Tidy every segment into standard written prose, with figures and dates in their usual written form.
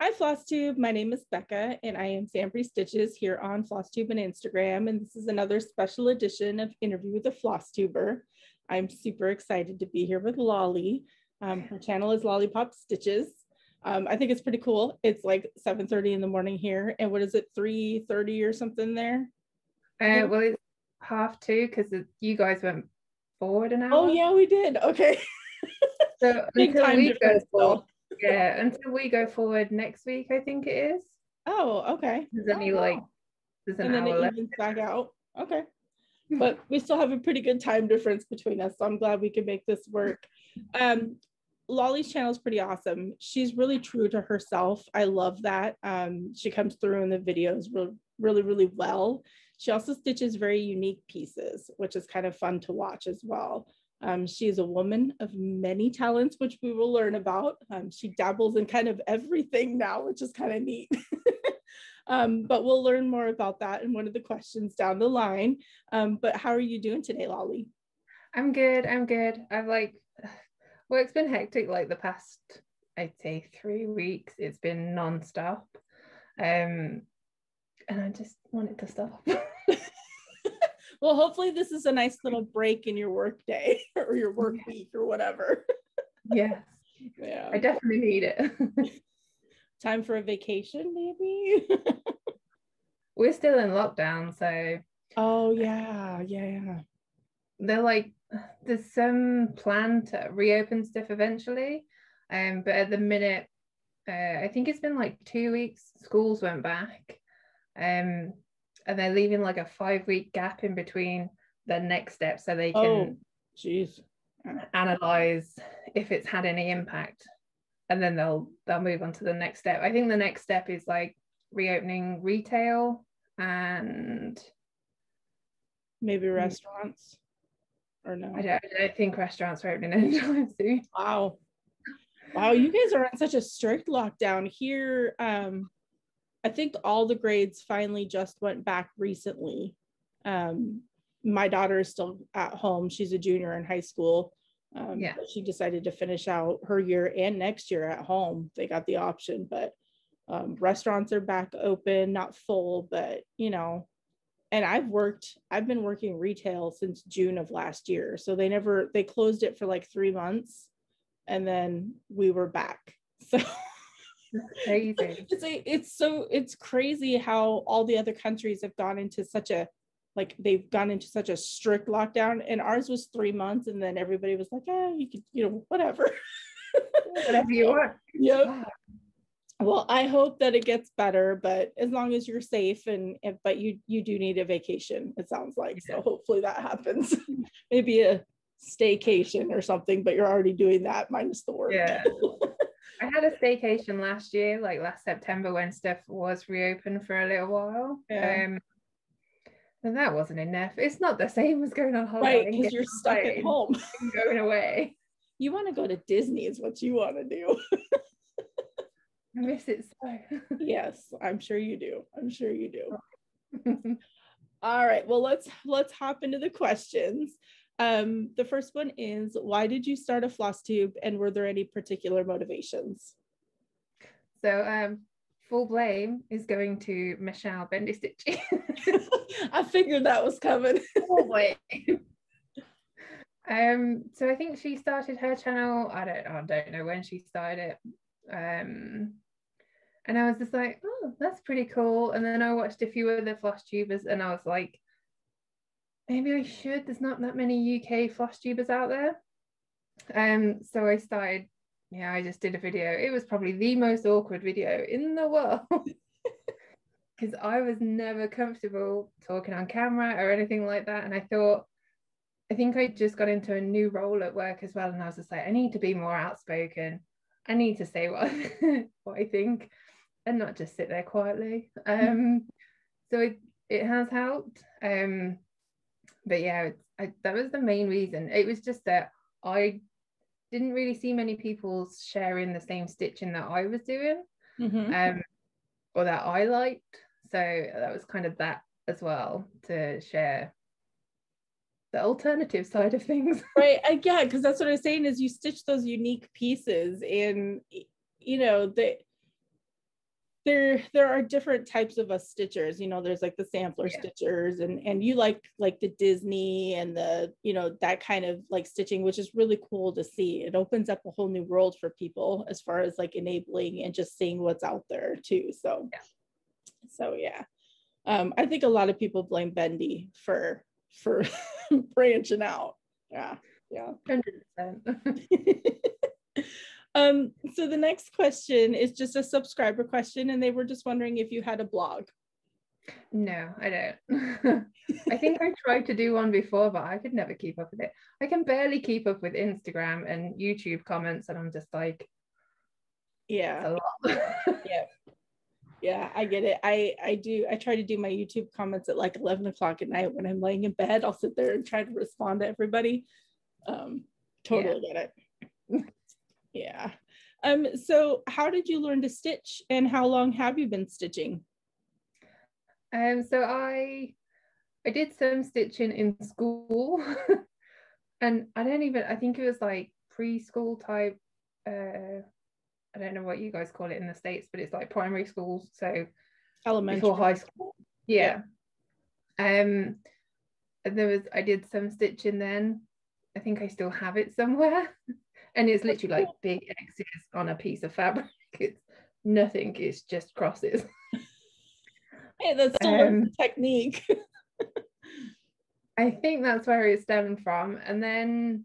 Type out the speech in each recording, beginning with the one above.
Hi, Flosstube. My name is Becca, and I am SamBrie Stitches here on Flosstube and Instagram. And this is another special edition of Interview with a Flosstuber. I'm super excited to be here with Lolly. Her channel is Lollipop Stitches. I think it's pretty cool. It's like 7:30 in the morning here. And what is it, 3:30 or something there? Well, it's 2:30 because you guys went forward an hour. Oh, yeah, we did. Okay. So until we go forward next week, I think it is. Oh, okay. There's only there's an hour left. Evens back out. Okay. But we still have a pretty good time difference between us, so I'm glad we can make this work. Lolly's channel is pretty awesome. She's really true to herself. I love that. She comes through in the videos really, really well. She also stitches very unique pieces, which is kind of fun to watch as well. She is a woman of many talents, which we will learn about. She dabbles in kind of everything now, which is kind of neat. But we'll learn more about that in one of the questions down the line. But how are you doing today, Lolly? I'm good. Well, it's been hectic like the past, I'd say 3 weeks. It's been non-stop. And I just want it to stop. Well, hopefully this is a nice little break in your work day or your work week or whatever. Yes. Yeah. I definitely need it. Time for a vacation, maybe? We're still in lockdown, so. Oh, yeah. They're like, there's some plan to reopen stuff eventually. But at the minute, I think it's been like 2 weeks, schools went back. And they're leaving like a 5-week gap in between the next step so they can analyze if it's had any impact, and then they'll move on to the next step. I think the next step is like reopening retail and maybe restaurants, or no? I don't think restaurants are opening anytime soon. Wow, you guys are on such a strict lockdown here. I think all the grades finally just went back recently. My daughter is still at home. She's a junior in high school. But she decided to finish out her year and next year at home. They got the option, but restaurants are back open, not full, but and I've been working retail since June of last year. So they closed it for like 3 months and then we were back. So crazy. It's crazy how all the other countries have gone into such a strict lockdown, and ours was 3 months, and then everybody was like, you could, whatever. Whatever you want. Yep. Well, I hope that it gets better, but as long as you're safe but you do need a vacation, it sounds like. So hopefully that happens. Maybe a staycation or something, but you're already doing that minus the work. Yeah. I had a staycation last year, like last September, when stuff was reopened for a little while. And that wasn't enough. It's not the same as going on holiday. Right, because you're stuck at home. And going away. You want to go to Disney is what you want to do. I miss it so. Yes, I'm sure you do. All right, well, let's hop into the questions. The first one is, why did you start a Flosstube, and were there any particular motivations? So full blame is going to Michelle Bendy Stitches. I figured that was coming. Full blame. So I think she started her channel, I don't know when she started it. And I was just like, oh, that's pretty cool. And then I watched a few other Flosstubers and I was like, maybe I should. There's not that many UK Flosstubers out there. So I started, I just did a video. It was probably the most awkward video in the world because I was never comfortable talking on camera or anything like that. And I think I just got into a new role at work as well. And I was just like, I need to be more outspoken. I need to say what I think and not just sit there quietly. So it has helped. But yeah, that was the main reason. It was just that I didn't really see many people sharing the same stitching that I was doing, or that I liked. So that was kind of that as well, to share the alternative side of things. Right. Yeah, because that's what I was saying is you stitch those unique pieces, and there are different types of stitchers, you know. There's like the sampler stitchers, and you like the Disney and the, you know, that kind of like stitching, which is really cool to see. It opens up a whole new world for people as far as like enabling and just seeing what's out there too. So yeah. I think a lot of people blame Bendy for branching out. Yeah 100%. So the next question is just a subscriber question, and they were just wondering if you had a blog. No, I don't. I think I tried to do one before, but I could never keep up with it. I can barely keep up with Instagram and YouTube comments, and I'm just like, yeah, it's a lot. Yeah, I get it. I try to do my YouTube comments at like 11 o'clock at night when I'm laying in bed. I'll sit there and try to respond to everybody. Totally get it. Yeah. So how did you learn to stitch, and how long have you been stitching? So I did some stitching in school, and I think it was like preschool type. I don't know what you guys call it in the States, but it's like primary schools, so Elementary, before high school. Yeah. I did some stitching then. I think I still have it somewhere. And it's literally like big X's on a piece of fabric. It's nothing, it's just crosses. Hey, that's still the technique. I think that's where it stemmed from. And then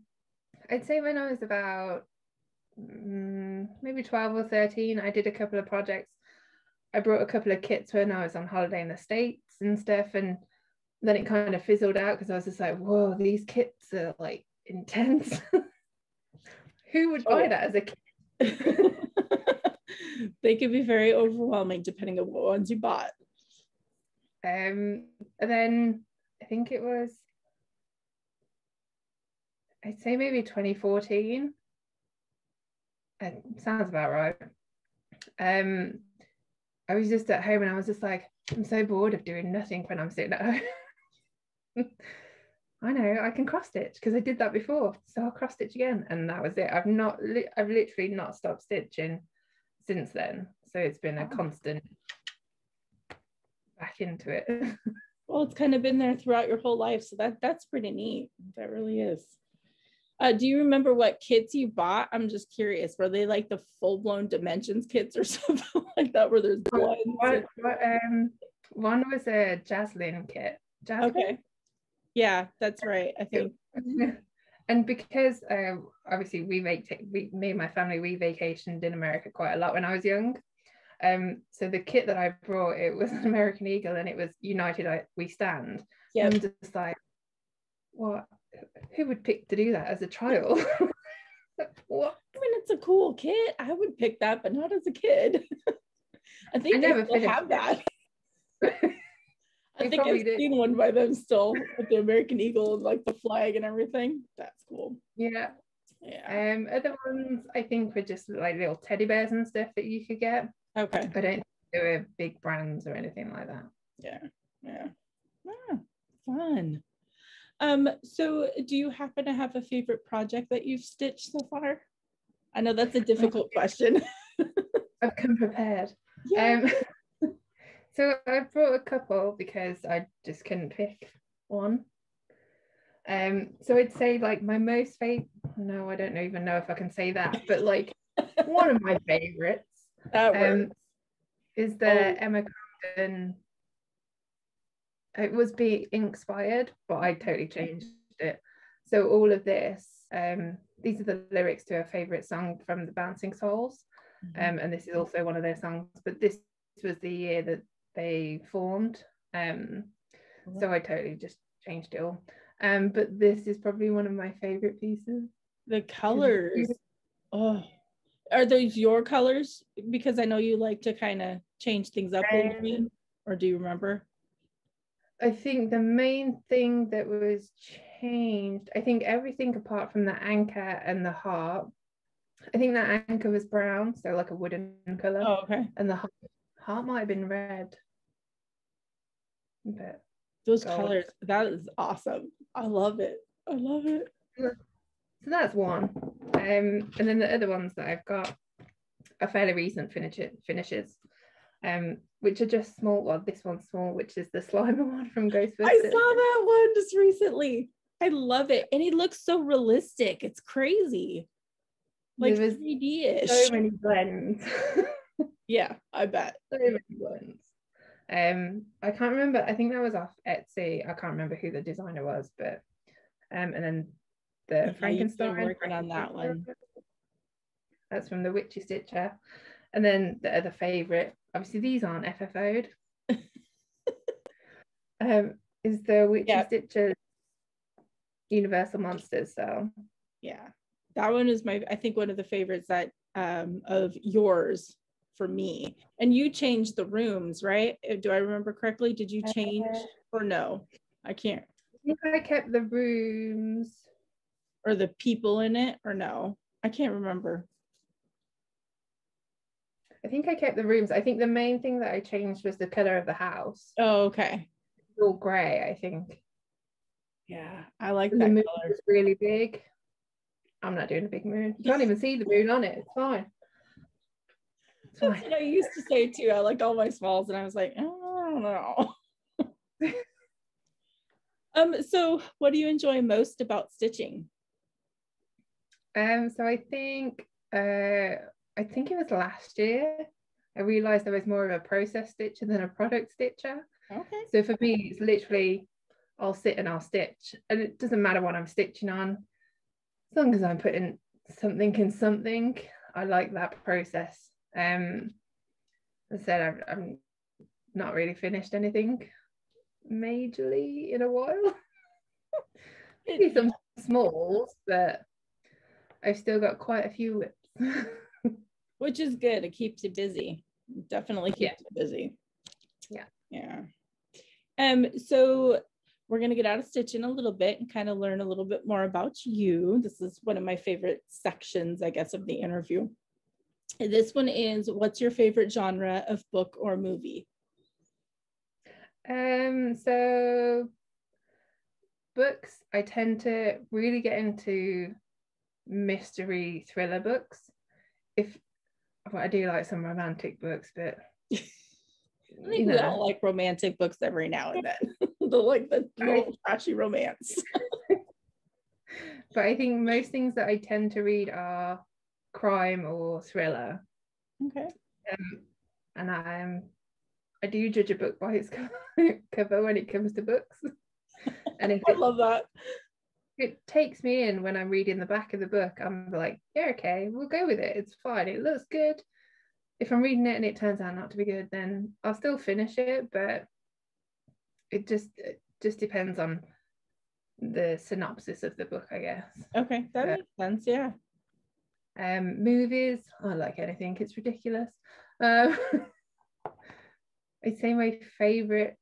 I'd say when I was about maybe 12 or 13, I did a couple of projects. I brought a couple of kits when I was on holiday in the States and stuff, and then it kind of fizzled out because I was just like, whoa, these kits are like intense. Who would buy that as a kid? They could be very overwhelming depending on what ones you bought. And then I think it was, I'd say maybe 2014. Sounds about right. I was just at home and I was just like, I'm so bored of doing nothing when I'm sitting at home. I know I can cross stitch because I did that before, so I'll cross stitch again, and that was it. I've literally not stopped stitching since then, so it's been a constant back into it. Well, it's kind of been there throughout your whole life, so that's pretty neat. That really is. Do you remember what kits you bought? I'm just curious. Were they like the full-blown dimensions kits or something like that, where there's blends? One was a Jaslyn kit. Jaslyn? Okay. Yeah, that's right, I think. And because obviously me and my family, we vacationed in America quite a lot when I was young. So the kit that I brought, it was an American Eagle, and it was United We Stand. Yeah. I'm just like, what? Who would pick to do that as a child? What? I mean, it's a cool kit. I would pick that, but not as a kid. I think they still have that. I think I've seen one by them still with the American Eagle and like the flag and everything. That's cool. Yeah. Other ones I think were just like little teddy bears and stuff that you could get. Okay. I don't think they were big brands or anything like that. Yeah. Fun. So do you happen to have a favorite project that you've stitched so far? I know that's a difficult question. I've come prepared. Yeah. So I brought a couple because I just couldn't pick one. So I'd say like my most favorite, no, I don't even know if I can say that, but like one of my favorites is the Emma Crandon. It was Be Inspired, but I totally changed it. So all of this, these are the lyrics to a favorite song from the Bouncing Souls. And this is also one of their songs, but this was the year that they formed. So I totally just changed it all. But this is probably one of my favorite pieces. The colors. Oh, are those your colors? Because I know you like to kind of change things up a little bit. Or do you remember? I think the main thing that was changed, I think everything apart from the anchor and the heart. I think that anchor was brown, so like a wooden color. Oh, okay. And the heart might have been red. But those colors, that is awesome. I love it. So that's one. And then the other ones that I've got are fairly recent finishes. which are just small. Well, this one's small, which is the Slimer one from Ghostbusters. I saw that one just recently. I love it. And it looks so realistic. It's crazy. Like 3D-ish. So many blends. Yeah, I bet. So many blends. I can't remember. I think that was off Etsy. I can't remember who the designer was, but and then the Frankenstein. Working on that one. That's from the Witchy Stitcher. And then the other favorite, obviously these aren't FFO'd, is the Witchy Stitches Universal Monsters. So yeah, that one is I think one of the favorites that of yours for me. And you changed the rooms, right? Do I remember correctly? Did you change or no? I can't. I think I kept the rooms. Or the people in it, or no? I can't remember. I think I kept the rooms. I think the main thing that I changed was the color of the house. Oh, okay. It's all gray, I think. Yeah, I like that color. It's really big. I'm not doing a big moon. You can't even see the moon on it. It's fine. It's fine. That's what I used to say too. I like all my smalls, and I was like, oh, I don't know. So what do you enjoy most about stitching? So I think it was last year I realized I was more of a process stitcher than a product stitcher. Okay. So for me, it's literally I'll sit and I'll stitch, and it doesn't matter what I'm stitching on, as long as I'm putting something in something. I like that process. As I said, I'm not really finished anything majorly in a while. Maybe some smalls, but I've still got quite a few whips. Which is good. It keeps you busy. Definitely keeps you busy. Yeah. So we're going to get out of stitching a little bit and kind of learn a little bit more about you. This is one of my favorite sections, I guess, of the interview. And this one is, what's your favorite genre of book or movie? So books, I tend to really get into mystery thriller books. I do like some romantic books, but I think we all like romantic books every now and then. the little trashy romance. But I think most things that I tend to read are crime or thriller. Okay. And I do judge a book by its cover when it comes to books. And if I love that. It takes me in when I'm reading the back of the book. I'm like, yeah, okay, we'll go with it. It's fine. It looks good. If I'm reading it and it turns out not to be good, then I'll still finish it. But it just depends on the synopsis of the book, I guess. Okay, that makes sense. Yeah. Movies, I like anything. It's ridiculous. I'd say my favorite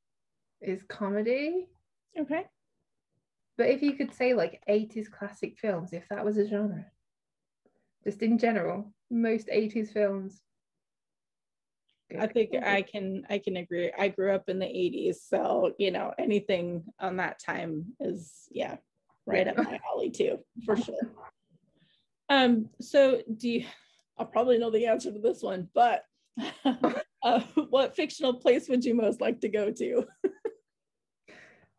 is comedy. Okay. But if you could say like 80s classic films, if that was a genre, just in general, most 80s films. I think I can agree. I grew up in the 80s, so anything on that time is right up my alley too, for sure. So I'll probably know the answer to this one, but what fictional place would you most like to go to?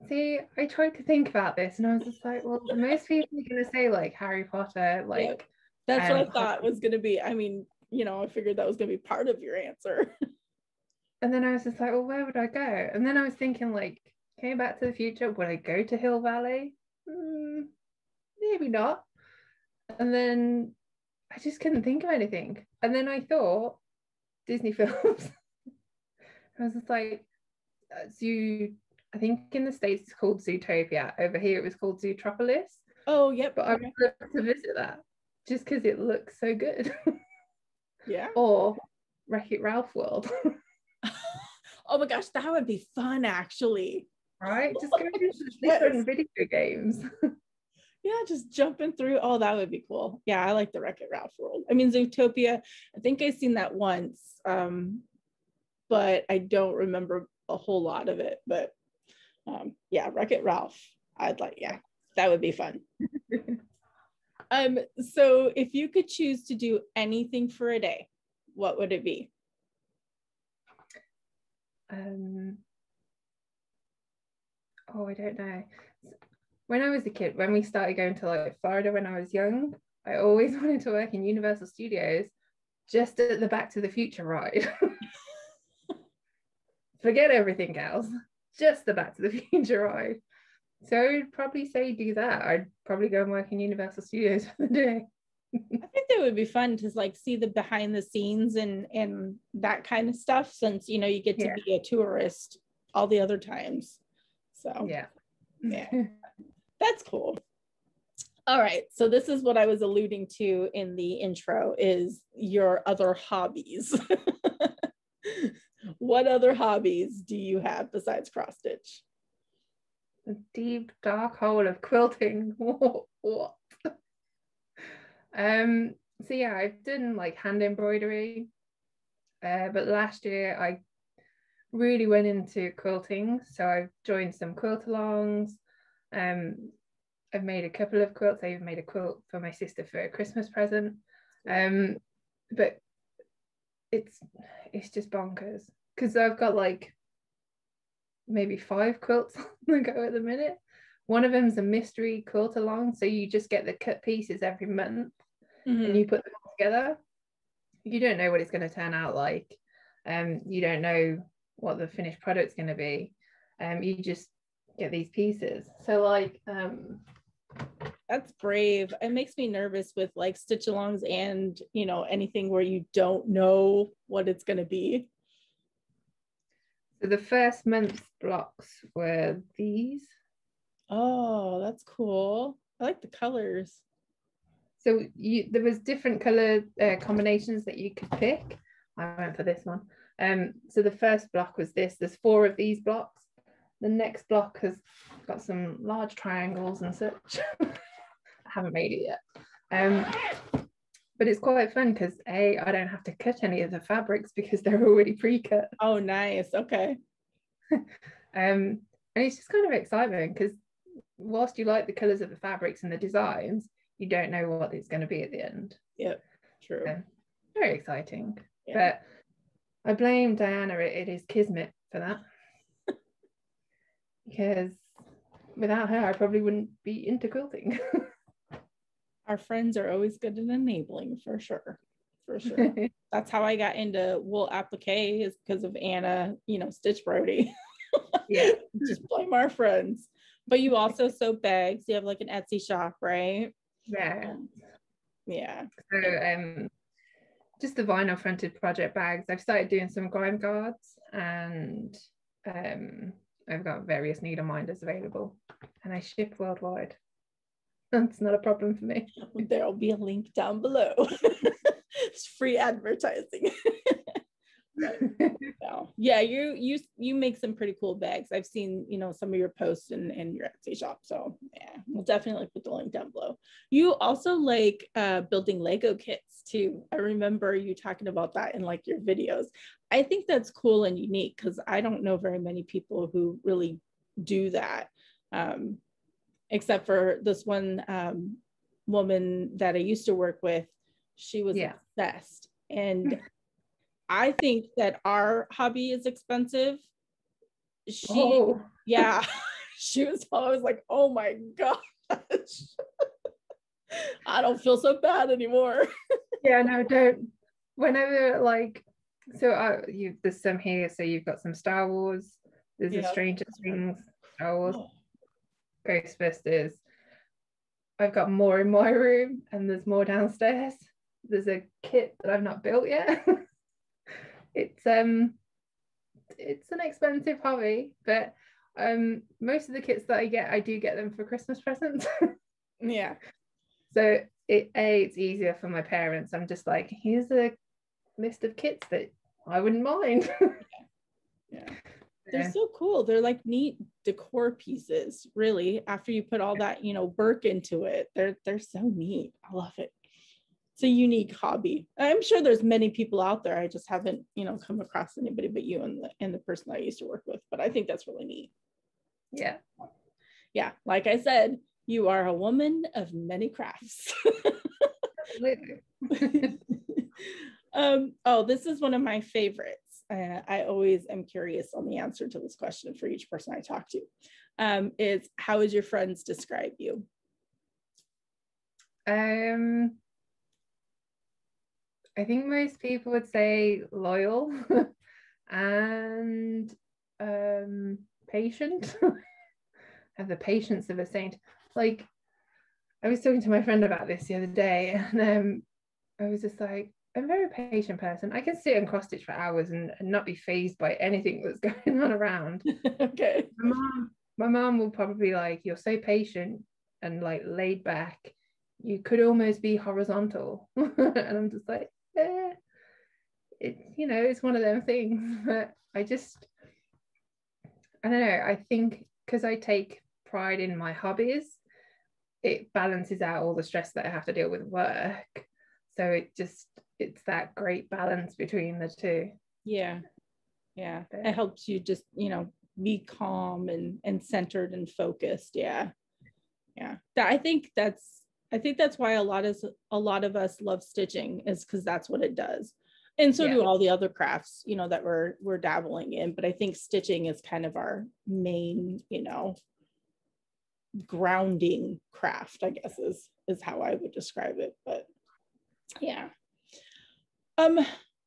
See, I tried to think about this and I was just like, well, most people are going to say like Harry Potter, like. Yep. That's what I thought was going to be. I mean, I figured that was going to be part of your answer. And then I was just like, well, where would I go? And then I was thinking like, came Back to the Future, would I go to Hill Valley? Maybe not. And then I just couldn't think of anything. And then I thought Disney films. I was just like, I think in the States it's called Zootopia. Over here it was called Zootropolis. Oh, yep. But I would love to visit that just because it looks so good. Yeah. Or Wreck-It Ralph World. Oh my gosh, that would be fun actually. Right? Just go into different video games. Yeah, just jumping through. Oh, that would be cool. Yeah, I like the Wreck-It Ralph world. I mean, Zootopia, I think I've seen that once, but I don't remember a whole lot of it. But yeah, Wreck-It Ralph, that would be fun. So if you could choose to do anything for a day, what would it be? Oh, I don't know. When I was a kid, when we started going to like Florida when I was young, I always wanted to work in Universal Studios, just at the Back to the Future ride. Forget everything else, just the Back to the Future ride. So I would probably say do that. I'd probably go and work in Universal Studios for the day. I think that would be fun to like see the behind the scenes and that kind of stuff, since you know you get to be a tourist all the other times. So yeah. That's cool. All right, so this is what I was alluding to in the intro, is your other hobbies. What other hobbies do you have besides cross stitch? The deep dark hole of quilting. What? So yeah, I've done like hand embroidery, but last year I really went into quilting. So I've joined some quilt alongs. I've made a couple of quilts. I even made a quilt for my sister for a Christmas present. But it's just bonkers because I've got like maybe 5 quilts on the go at the minute. One of them's a mystery quilt along, so you just get the cut pieces every month and you put them all together. You don't know what it's going to turn out like. You don't know what the finished product's going to be. You just get these pieces. So like that's brave. It makes me nervous with like stitch alongs and you know anything where you don't know what it's going to be. So the first month's blocks were these. Oh, that's cool. I like the colors. So there was different color combinations that you could pick. I went for this one. So the first block was this. There's 4 of these blocks. The next block has got some large triangles and such. I haven't made it yet. But it's quite fun because I don't have to cut any of the fabrics because they're already pre-cut. Oh, nice. Okay. And it's just kind of exciting because whilst you like the colors of the fabrics and the designs, you don't know what it's going to be at the end. Yep, true. Very exciting. Yeah. But I blame Diana. It is kismet for that. Because without her, I probably wouldn't be into quilting. Our friends are always good at enabling, for sure. For sure. That's how I got into wool applique, is because of Anna, you know, Stitch Brody. Yeah. Just blame our friends. But you also sew bags. You have like an Etsy shop, right? Yeah. Yeah. So just the vinyl fronted project bags. I've started doing some grime guards, and I've got various needle minders available, and I ship worldwide. That's not a problem for me. There'll be a link down below. It's free advertising. So, yeah, you make some pretty cool bags. I've seen, you know, some of your posts in your Etsy shop. So yeah, we'll definitely put the link down below. You also like building Lego kits too. I remember you talking about that in like your videos. I think that's cool and unique because I don't know very many people who really do that. Except for this one woman that I used to work with. She was obsessed. And I think that our hobby is expensive. She was, I was like, oh my gosh. I don't feel so bad anymore. Yeah, no, don't. Whenever like, so there's some here. So you've got some Star Wars. There's a Stranger Things, Star Wars. Ghostbusters. I've got more in my room and there's more downstairs. There's a kit that I've not built yet. It's an expensive hobby, but most of the kits that I do get them for Christmas presents. Yeah. So it's easier for my parents. I'm just like, here's a list of kits that I wouldn't mind. Yeah. They're so cool. They're like neat decor pieces, really. After you put all that, you know, work into it, they're so neat. I love it. It's a unique hobby. I'm sure there's many people out there. I just haven't, you know, come across anybody but you and the person I used to work with. But I think that's really neat. Yeah. Yeah. Like I said, you are a woman of many crafts. Oh, this is one of my favorites. I always am curious on the answer to this question for each person I talk to, is how would your friends describe you? I think most people would say loyal and patient. Have the patience of a saint. Like, I was talking to my friend about this the other day, and I was just like, I'm a very patient person. I can sit and cross stitch for hours and not be fazed by anything that's going on around. Okay. My mom will probably be like, you're so patient and like laid back. You could almost be horizontal. And I'm just like, it's one of them things. But I don't know. I think because I take pride in my hobbies, it balances out all the stress that I have to deal with work. So it's that great balance between the two. Yeah. It helps you just, be calm and centered and focused. Yeah. I think that's why a lot of us love stitching, is because that's what it does. And so do all the other crafts, that we're dabbling in. But I think stitching is kind of our main, grounding craft, I guess is how I would describe it. But yeah.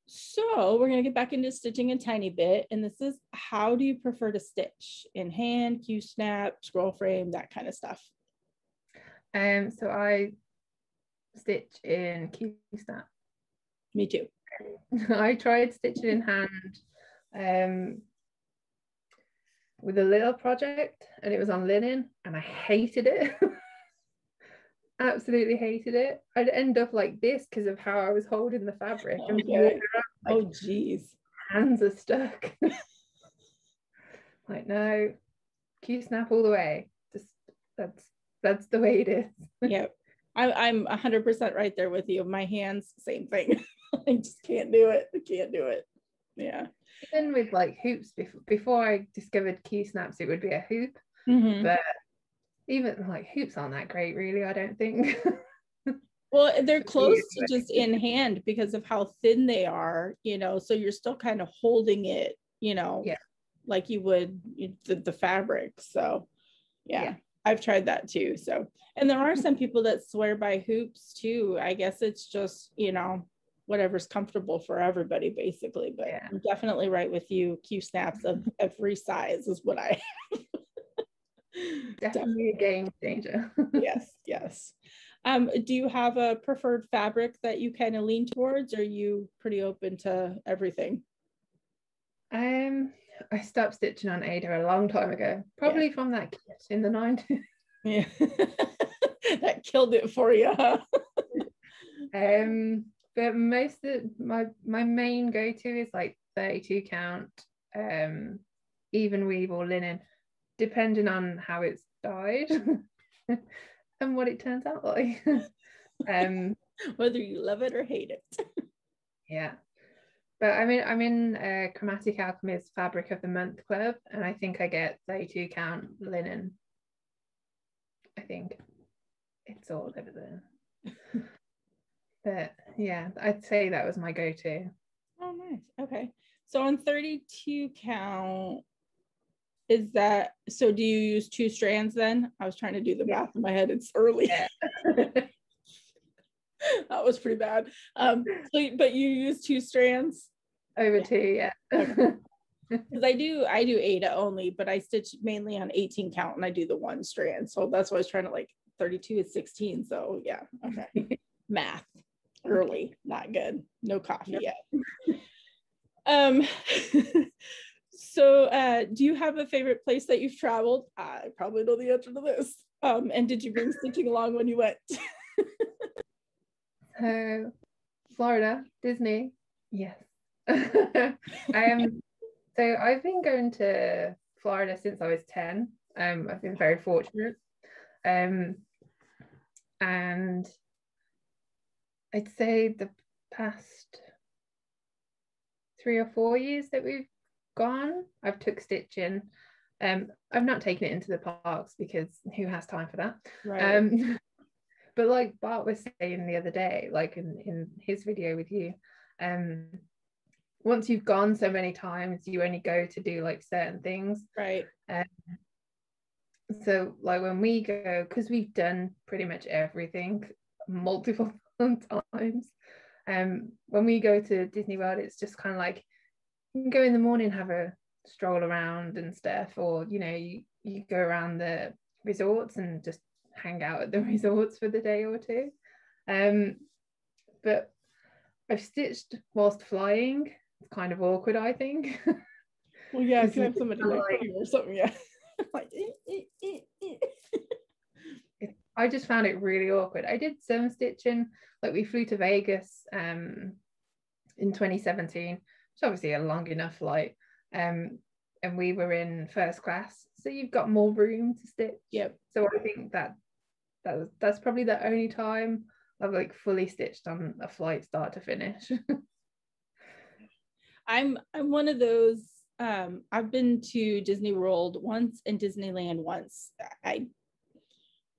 So we're going to get back into stitching a tiny bit. And this is, how do you prefer to stitch? In hand, Q-snap, scroll frame, that kind of stuff? So I stitch in Q-snap. Me too. I tried stitching in hand with a little project, and it was on linen, and I hated it. Absolutely hated it. I'd end up like this because of how I was holding the fabric. Okay. Oh geez, hands are stuck. Like, no, Q-snap all the way. Just that's the way it is. Yeah, I'm 100% right there with you. My hands, same thing. I just can't do it. Yeah. Even with like hoops, before I discovered Q-snaps, it would be a hoop. But even like hoops aren't that great, really, I don't think. Well, they're close to just in hand because of how thin they are, so you're still kind of holding it, like you would the fabric. So yeah, I've tried that too. So, and there are some people that swear by hoops too. I guess it's just, whatever's comfortable for everybody basically. But I'm definitely right with you. Q-snaps of every size is what I definitely a game changer. Yes. Do you have a preferred fabric that you kind of lean towards, or are you pretty open to everything? I stopped stitching on Ada a long time ago, probably from that kit in the 90s. Yeah. That killed it for you, huh? But most of my main go-to is like 32 count, even weave or linen, depending on how it's dyed and what it turns out like. Whether you love it or hate it. Yeah. But I'm in Chromatic Alchemy's Fabric of the Month club, and I think I get 32 count linen. I think it's all over there. But yeah, I'd say that was my go-to. Oh, nice. Okay. So on 32 count, is that, so do you use 2 strands then? I was trying to do the math in my head. It's early. Yeah. That was pretty bad. But you use 2 strands? Over 2, yeah. Because I do Ada only, but I stitch mainly on 18 count and I do the 1 strand. So that's why I was trying to, like, 32 is 16. So yeah, okay. Math. Early, not good. No coffee yet. So do you have a favorite place that you've traveled? I probably know the answer to this. And did you bring stitching along when you went? Florida, Disney, yes. So I've been going to Florida since I was 10. I've been very fortunate. And I'd say the past 3 or 4 years that we've gone, I've took stitching. I've not taken it into the parks because who has time for that? Right. But like Bart was saying the other day, like in his video with you, once you've gone so many times, you only go to do like certain things. Right. So like when we go, because we've done pretty much everything multiple times, when we go to Disney World, it's just kind of like you can go in the morning, have a stroll around and stuff, or you know, you go around the resorts and just hang out at the resorts for the day or two. But I've stitched whilst flying. It's kind of awkward, I think. Well, yeah, if you have somebody next to you or something, yeah. Like, I just found it really awkward. I did some stitching, like we flew to Vegas in 2017, which obviously a long enough flight, and we were in first class, so you've got more room to stitch. Yep. So I think that's probably the only time I've like fully stitched on a flight start to finish. I'm one of those. I've been to Disney World once and Disneyland once.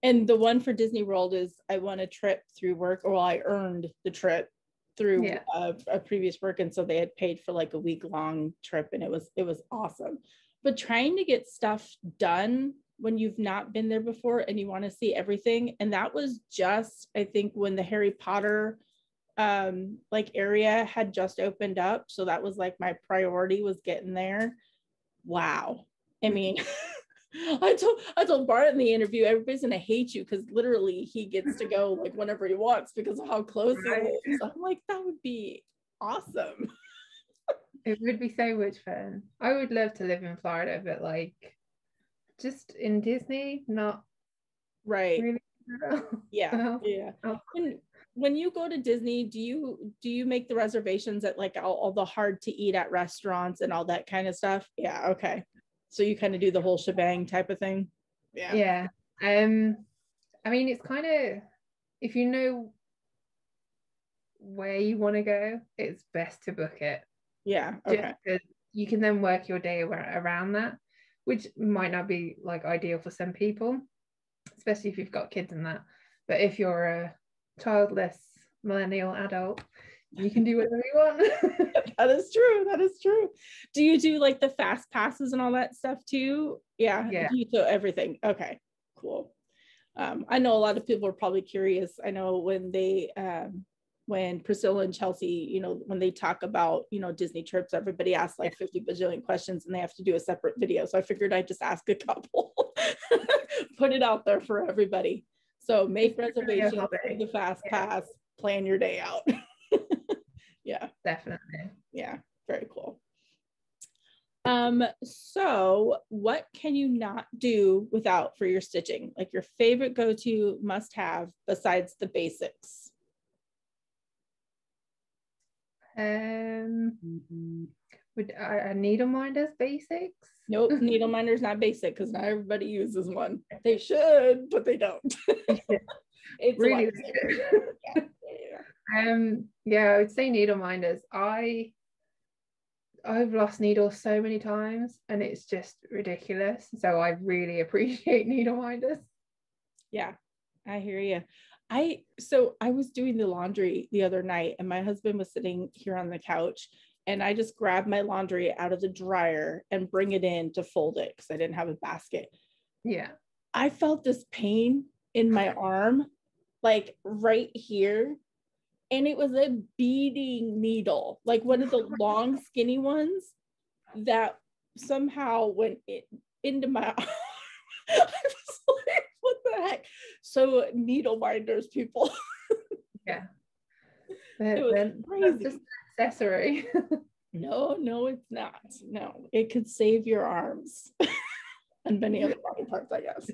And the one for Disney World is I won a trip through work, or I earned the trip through a previous work, and so they had paid for like a week-long trip, and it was awesome. But trying to get stuff done when you've not been there before and you want to see everything, and that was just, I think, when the Harry Potter like area had just opened up, so that was like my priority, was getting there. Wow. I mean, I told Bart in the interview, everybody's gonna hate you because literally he gets to go like whenever he wants because of how close it is. I'm like, that would be awesome. It would be so much fun. I would love to live in Florida, but like just in Disney, not right. Really. Yeah. Yeah. When you go to Disney, do you make the reservations at like all the hard to eat at restaurants and all that kind of stuff? Yeah. Okay. So you kind of do the whole shebang type of thing. Yeah. I mean, it's kind of, if you know where you want to go, it's best to book it. Yeah. Okay. Just because you can then work your day around that, which might not be like ideal for some people, especially if you've got kids and that. But if you're a childless millennial adult, you can do whatever you want. That is true. Do you do like the fast passes and all that stuff too? Yeah. You do everything. Okay, cool. I know a lot of people are probably curious. I know when they when Priscilla and Chelsea, you know, when they talk about, you know, Disney trips, everybody asks like 50 bajillion questions and they have to do a separate video. So I figured I'd just ask a couple, put it out there for everybody. So make reservations for the fast pass, plan your day out. Yeah, definitely. Yeah, very cool. So what can you not do without for your stitching? Like your favorite go-to must-have besides the basics? Would a needle minder's basics? Nope, needle minder's not basic because not everybody uses one. They should, but they don't. It's really yeah. Yeah, I would say needle minders. I've lost needles so many times and it's just ridiculous. So I really appreciate needle minders. Yeah, I hear you. I was doing the laundry the other night and my husband was sitting here on the couch and I just grabbed my laundry out of the dryer and bring it in to fold it because I didn't have a basket. Yeah. I felt this pain in my arm, like right here. And it was a beading needle, like one of the long skinny ones that somehow went into my arm. I was like, what the heck? So needle minders, people. Yeah. It was crazy. Just an accessory. No, it's not. No, it could save your arms and many other body parts, I guess.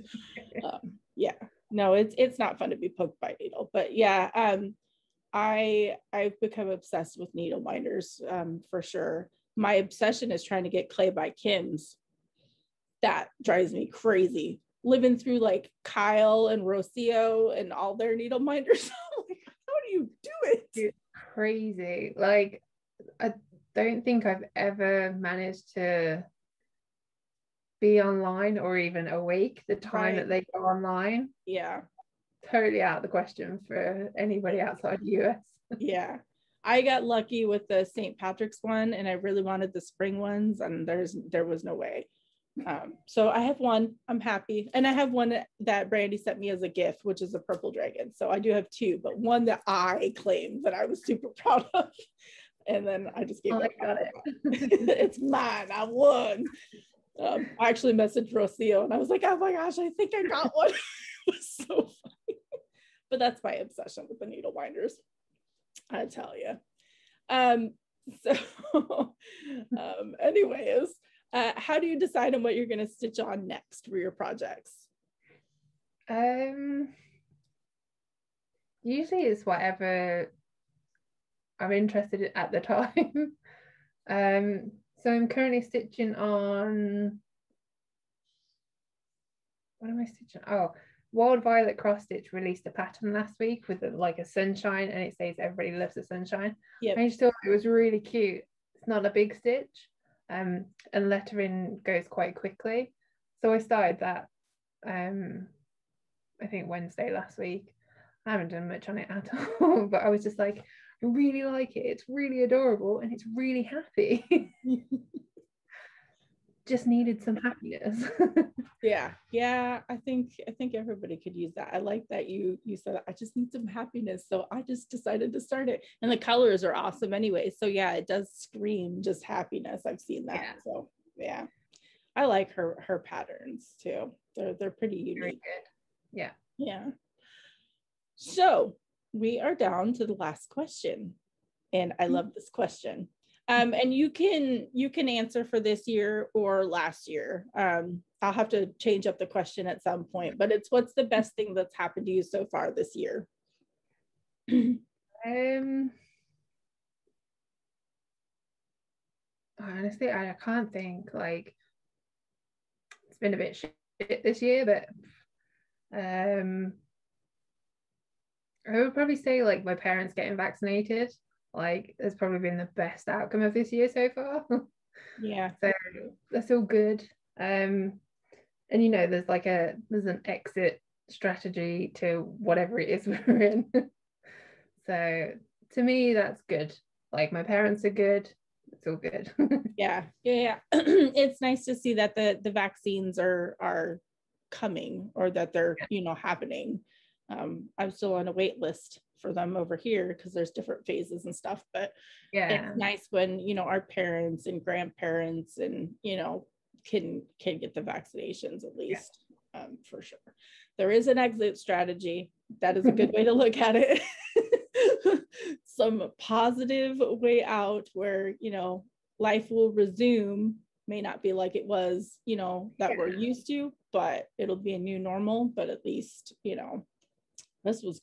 Yeah, no, it's not fun to be poked by a needle, but yeah, I've become obsessed with needle minders, for sure. My obsession is trying to get Clay by Kim's. That drives me crazy. Living through like Kyle and Rocio and all their needle minders. Like, how do you do it? It's crazy. Like, I don't think I've ever managed to be online or even awake the time that they go online. Yeah. Totally out of the question for anybody outside the US. Yeah. I got lucky with the St. Patrick's one, and I really wanted the spring ones, and there was no way. So I have one, I'm happy. And I have one that Brandy sent me as a gift, which is a purple dragon. So I do have two, but one that I claimed that I was super proud of. And then I just gave it. Got it. It's mine, I won. I actually messaged Rocio and I was like, oh my gosh, I think I got one. It was so funny. But that's my obsession with the needle binders, I tell you. Anyways, how do you decide on what you're going to stitch on next for your projects? Usually it's whatever I'm interested in at the time. So I'm currently stitching on, what am I stitching? Oh, Wild Violet Cross Stitch released a pattern last week with like a sunshine, and it says everybody loves the sunshine. Yep. I just thought it was really cute. It's not a big stitch, and lettering goes quite quickly. So I started that I think Wednesday last week. I haven't done much on it at all, but I was just like, I really like it. It's really adorable and it's really happy. Just needed some happiness. Yeah, I think everybody could use that. I like that you said I just need some happiness, so I just decided to start it. And the colors are awesome anyway, so yeah, it does scream just happiness. I've seen that. Yeah. So yeah, I like her patterns too. They're pretty unique. Very good. Yeah. So we are down to the last question, and I love this question. And you can answer for this year or last year. I'll have to change up the question at some point, but it's, what's the best thing that's happened to you so far this year? Honestly, I can't think. Like, it's been a bit shit this year, but I would probably say like my parents getting vaccinated. Like, has probably been the best outcome of this year so far. Yeah. So that's all good. And you know, there's an exit strategy to whatever it is we're in. So to me, that's good. Like, my parents are good. It's all good. Yeah. It's nice to see that the vaccines are coming, or that they're happening. I'm still on a wait list for them over here because there's different phases and stuff, but it's nice when our parents and grandparents and can get the vaccinations at least. For sure there is an exit strategy. That is a good way to look at it. Some positive way out where life will resume. May not be like it was that we're used to, but it'll be a new normal. But at least this was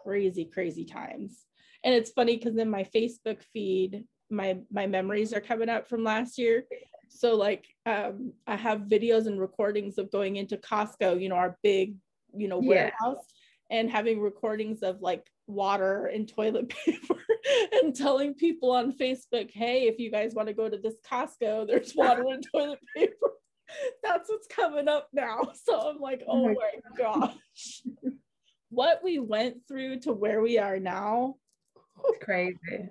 crazy times. And it's funny because in my Facebook feed, my memories are coming up from last year. So like I have videos and recordings of going into Costco, our big, warehouse, and having recordings of like water and toilet paper and telling people on Facebook, hey, if you guys want to go to this Costco, there's water and toilet paper. That's what's coming up now. So I'm like, oh my gosh. What we went through to where we are now. It's crazy.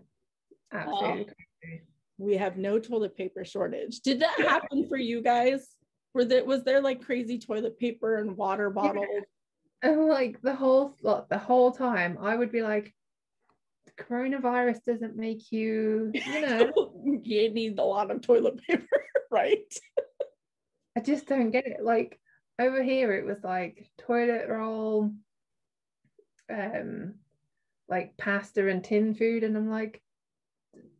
Absolutely crazy. We have no toilet paper shortage. Did that happen for you guys? Was there like crazy toilet paper and water bottles? And like the whole time I would be like, the coronavirus doesn't make you you need a lot of toilet paper, right? I just don't get it. Like over here it was like toilet roll, like pasta and tin food, and I'm like,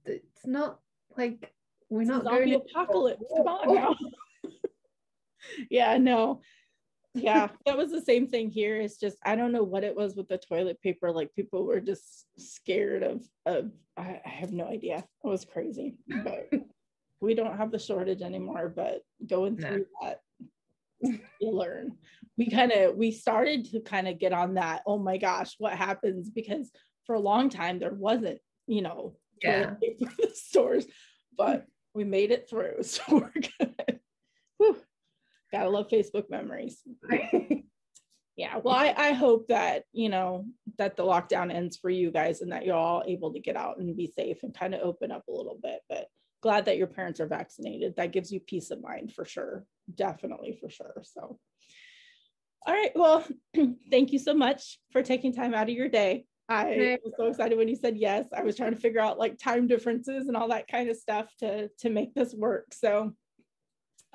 it's not like we're not going to apocalypse. Come on now. Yeah, no. Yeah, that was the same thing here. It's just I don't know what it was with the toilet paper. Like people were just scared of I have no idea. It was crazy. But we don't have the shortage anymore, but going through that, you learn. We started to kind of get on that, oh my gosh, what happens? Because for a long time there wasn't, toilet paper in the stores, but we made it through, so we're good. Whew. Gotta love Facebook memories. Yeah, well, I hope that, you know, that the lockdown ends for you guys and that you're all able to get out and be safe and kind of open up a little bit. But glad that your parents are vaccinated. That gives you peace of mind for sure. Definitely for sure. So, all right. Well, thank you so much for taking time out of your day. I was so excited when you said yes. I was trying to figure out like time differences and all that kind of stuff to make this work. So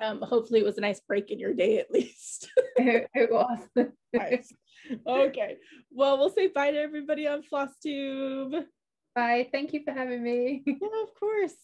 hopefully it was a nice break in your day at least. It was. Nice. Okay. Well, we'll say bye to everybody on Flosstube. Bye. Thank you for having me. Yeah, of course.